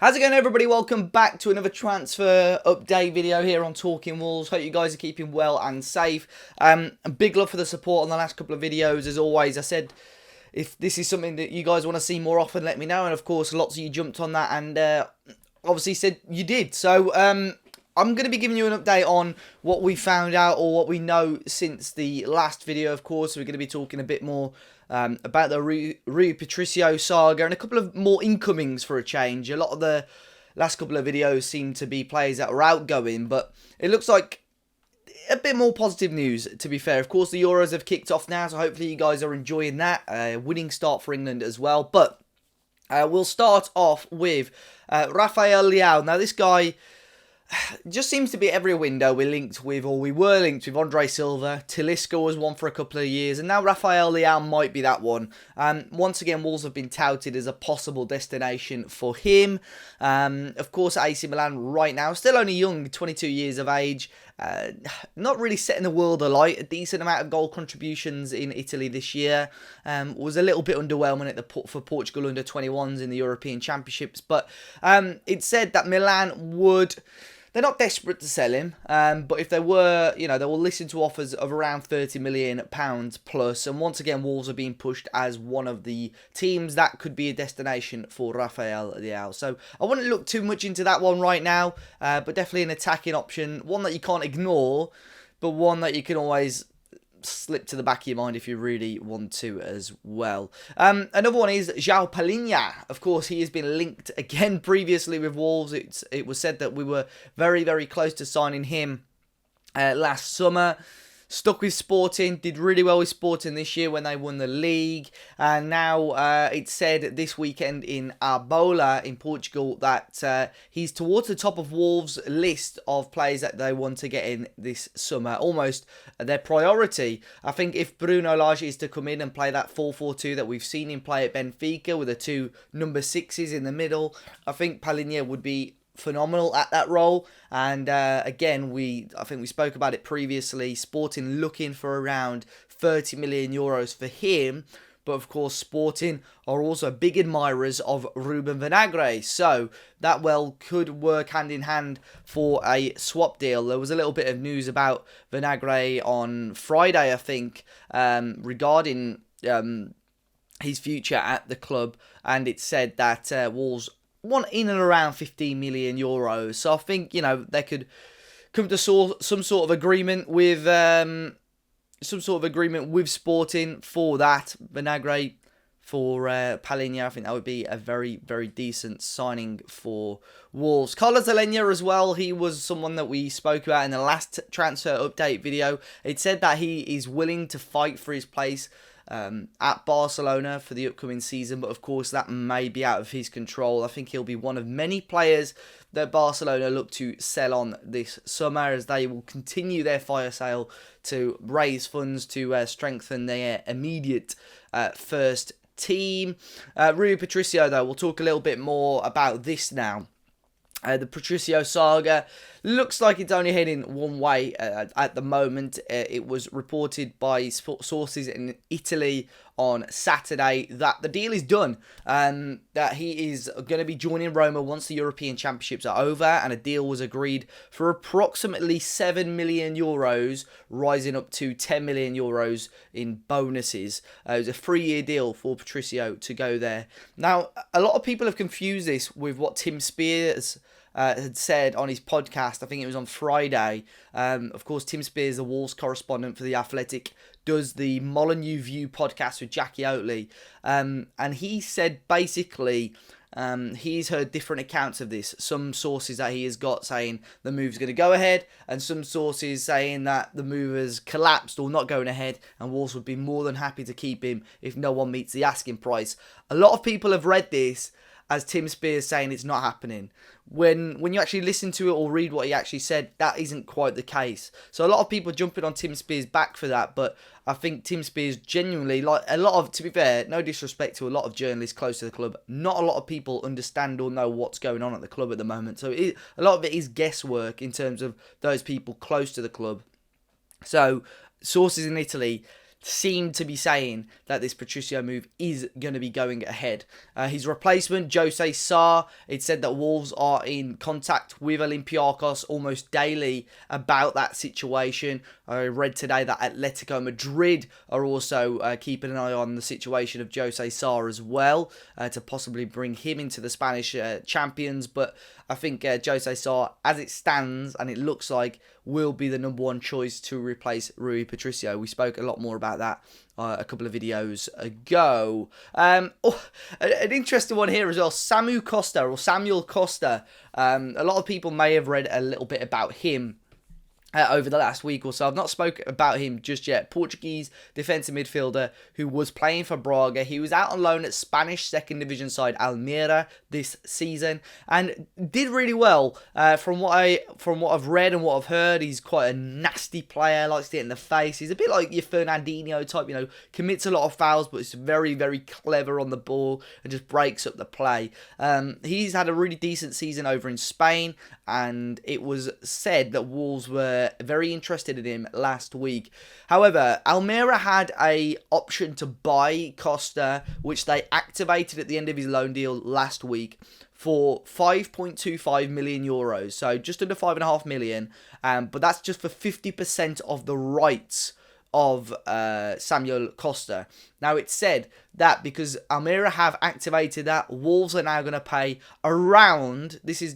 How's it going, everybody? Welcome back to another transfer update video here on Talking Wolves. Hope you guys are keeping well and safe. And big love for the support on the last couple of videos. As always, I said if this is something that you guys want to see more often, let me know. And of course, lots of you jumped on that and obviously said you did. So I'm going to be giving you an update on what we found out or what we know since the last video. Of course, we're going to be talking a bit more about the Rui Patricio saga and a couple of more incomings for a change. A lot of the last couple of videos seem to be players that are outgoing, but it looks like a bit more positive news, to be fair. Of course, the Euros have kicked off now, so hopefully you guys are enjoying that. Winning start for England as well. But we'll start off with Raphaelliao. Now, this guy just seems to be every window we were linked with Andre Silva. Talisca was one for a couple of years, and now Raphaelliao might be that one. Once again, Wolves have been touted as a possible destination for him. Of course, AC Milan right now, still only young, 22 years of age. Not really setting the world alight. A decent amount of goal contributions in Italy this year. Was a little bit underwhelming for Portugal under 21s in the European Championships. But it said that Milan would... They're not desperate to sell him, but if they were, they will listen to offers of around £30 million plus. And once again, Wolves are being pushed as one of the teams that could be a destination for Raphaelliao. So I wouldn't look too much into that one right now, but definitely an attacking option. One that you can't ignore, but one that you can always slip to the back of your mind if you really want to as well. Another one is Joao Palhinha. Of course, he has been linked again previously with Wolves. It was said that we were very, very close to signing him last summer. Stuck with Sporting, did really well with Sporting this year when they won the league. And now it's said this weekend in Arbola in Portugal that he's towards the top of Wolves' list of players that they want to get in this summer. Almost their priority. I think if Bruno Lage is to come in and play that 4-4-2 that we've seen him play at Benfica with the two number 6s in the middle, I think Palhinha would be phenomenal at that role. And again, I think we spoke about it previously. Sporting looking for around 30 million euros for him, but of course Sporting are also big admirers of Ruben Vinagre, so that could work hand in hand for a swap deal. There was a little bit of news about Vinagre on Friday, I think, regarding his future at the club, and it said that Wolves want in and around 15 million euros. So I think, they could come to some sort of agreement with Sporting for that. Vinagre for Palhinha, I think that would be a very, very decent signing for Wolves. Carlos Alenya as well. He was someone that we spoke about in the last transfer update video. It said that he is willing to fight for his place at Barcelona for the upcoming season, but of course that may be out of his control. I think he'll be one of many players that Barcelona look to sell on this summer, as they will continue their fire sale to raise funds to strengthen their immediate first team. Rui Patricio, though, we'll talk a little bit more about this now. The Patricio saga looks like it's only heading one way at the moment. It was reported by sources in Italy on Saturday that the deal is done, that he is going to be joining Roma once the European Championships are over, and a deal was agreed for approximately 7 million euros, rising up to 10 million euros in bonuses. It was a 3-year deal for Patricio to go there. Now, a lot of people have confused this with what Tim Spears had said on his podcast. I think it was on Friday. Of course, Tim Spears, the Wolves correspondent for The Athletic, does the Molyneux View podcast with Jackie Oatley. And he said basically he's heard different accounts of this. Some sources that he has got saying the move's going to go ahead, and some sources saying that the move has collapsed or not going ahead, and Wolves would be more than happy to keep him if no one meets the asking price. A lot of people have read this as Tim Spears saying it's not happening. When you actually listen to it or read what he actually said, that isn't quite the case. So a lot of people jumping on Tim Spears' back for that, but I think Tim Spears genuinely, like a lot of, to be fair, no disrespect to a lot of journalists close to the club, not a lot of people understand or know what's going on at the club at the moment. So a lot of it is guesswork in terms of those people close to the club. So sources in Italy seem to be saying that this Patricio move is going to be going ahead. His replacement, Jose Sarr, it said that Wolves are in contact with Olympiacos almost daily about that situation. I read today that Atletico Madrid are also keeping an eye on the situation of Jose Sarr as well, to possibly bring him into the Spanish champions. But I think Jose Sarr, as it stands, and it looks like, will be the number one choice to replace Rui Patricio. We spoke a lot more about that a couple of videos ago. An interesting one here as well. Samuel Costa. A lot of people may have read a little bit about him over the last week or so. I've not spoken about him just yet. Portuguese defensive midfielder who was playing for Braga. He was out on loan at Spanish second division side Almeria this season and did really well. From what I've read and what I've heard, he's quite a nasty player. Likes to get in the face. He's a bit like your Fernandinho type. Commits a lot of fouls, but is very, very clever on the ball and just breaks up the play. He's had a really decent season over in Spain, and it was said that Wolves were very interested in him last week. However, Almeria had a option to buy Costa, which they activated at the end of his loan deal last week for 5.25 million euros. So just under 5.5 million. But that's just for 50% of the rights of Samuel Costa. Now, it's said that because Almeria have activated that, Wolves are now going to pay around, this is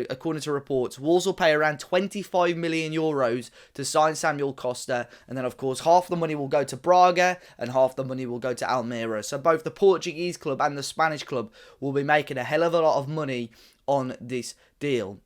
according to reports, Wolves will pay around 25 million euros to sign Samuel Costa, and then of course half the money will go to Braga and half the money will go to Almeria. So both the Portuguese club and the Spanish club will be making a hell of a lot of money on this deal.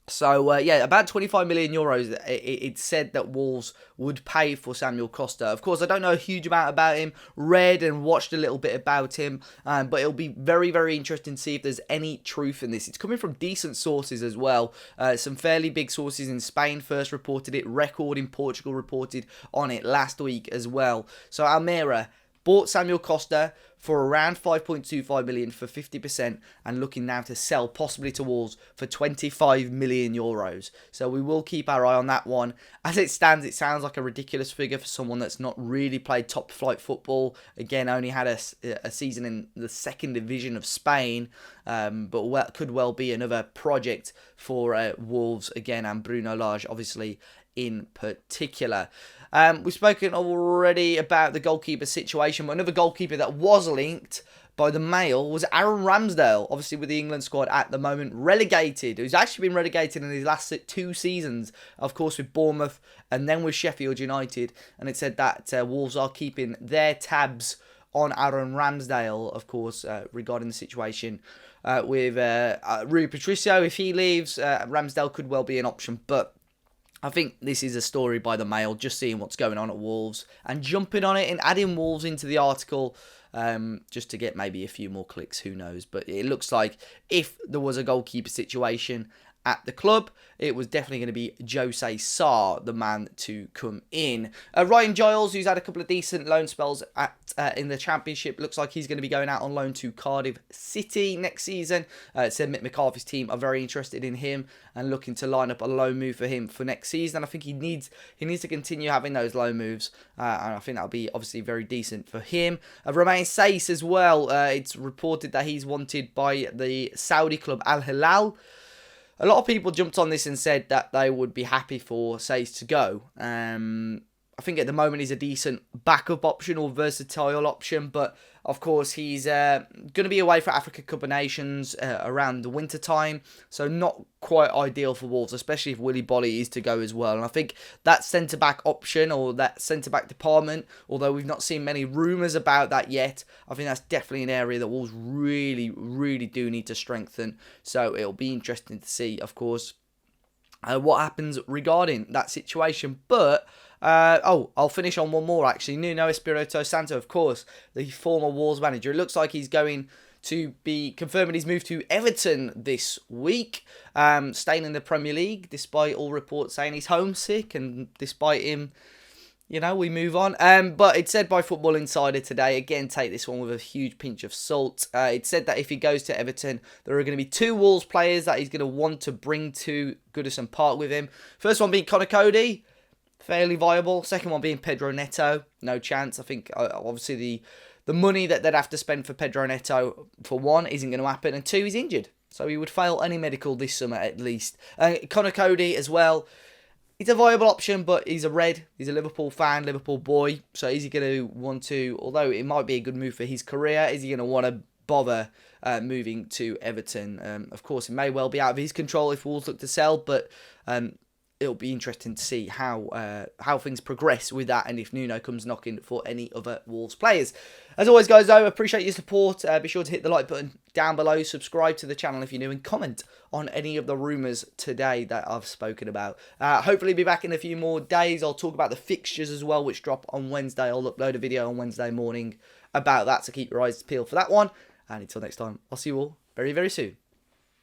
So, about 25 million euros, it's said that Wolves would pay for Samuel Costa. Of course, I don't know a huge amount about him, read and watched a little bit about him, but it'll be very, very interesting to see if there's any truth in this. It's coming from decent sources as well. Some fairly big sources in Spain first reported it, Record in Portugal reported on it last week as well. So, Almeria bought Samuel Costa for around 5.25 million for 50% and looking now to sell possibly to Wolves for 25 million euros. So we will keep our eye on that one. As it stands, it sounds like a ridiculous figure for someone that's not really played top flight football. Again, only had a season in the second division of Spain, but could well be another project for Wolves again, and Bruno Lage obviously in particular. We've spoken already about the goalkeeper situation, but another goalkeeper that was linked by the Mail was Aaron Ramsdale, obviously with the England squad at the moment, relegated. He's actually been relegated in his last 2 seasons, of course with Bournemouth and then with Sheffield United, and it said that Wolves are keeping their tabs on Aaron Ramsdale, of course, regarding the situation with Rui Patricio. If he leaves, Ramsdale could well be an option, but I think this is a story by the Mail, just seeing what's going on at Wolves and jumping on it and adding Wolves into the article just to get maybe a few more clicks, who knows. But it looks like if there was a goalkeeper situation at the club, it was definitely going to be Jose Sarr, the man to come in. Ryan Giles, who's had a couple of decent loan spells in the Championship, looks like he's going to be going out on loan to Cardiff City next season. It said Mick McCarthy's team are very interested in him and looking to line up a loan move for him for next season. I think he needs to continue having those loan moves, and I think that'll be obviously very decent for him. Romain Saiss as well. It's reported that he's wanted by the Saudi club Al Hilal. A lot of people jumped on this and said that they would be happy for Saiss to go. I think at the moment he's a decent backup option or versatile option, but of course he's going to be away for Africa Cup of Nations around the winter time, so not quite ideal for Wolves, especially if Willy Bolly is to go as well. And I think that centre-back option or that centre-back department, although we've not seen many rumours about that yet, I think that's definitely an area that Wolves really, really do need to strengthen. So it'll be interesting to see, of course, what happens regarding that situation. But I'll finish on one more actually. Nuno Espirito Santo, of course, the former Wolves manager. It looks like he's going to be confirming his move to Everton this week, staying in the Premier League despite all reports saying he's homesick, and despite him, we move on. But it's said by Football Insider today, again, take this one with a huge pinch of salt. It said that if he goes to Everton, there are going to be 2 Wolves players that he's going to want to bring to Goodison Park with him. First one being Connor Cody. fairly viable. Second one being Pedro Neto, no chance. I think obviously the money that they'd have to spend for Pedro Neto, for one, isn't going to happen, and two, he's injured. So he would fail any medical this summer at least. Connor Cody as well. He's a viable option, but he's a red. He's a Liverpool fan, Liverpool boy. So is he going to want to, although it might be a good move for his career, is he going to want to bother moving to Everton? Of course, it may well be out of his control if Wolves look to sell, but it'll be interesting to see how things progress with that, and if Nuno comes knocking for any other Wolves players. As always, guys, though, appreciate your support. Be sure to hit the like button down below, subscribe to the channel if you're new, and comment on any of the rumours today that I've spoken about. Hopefully be back in a few more days. I'll talk about the fixtures as well, which drop on Wednesday. I'll upload a video on Wednesday morning about that, so keep your eyes peeled for that one. And until next time, I'll see you all very, very soon.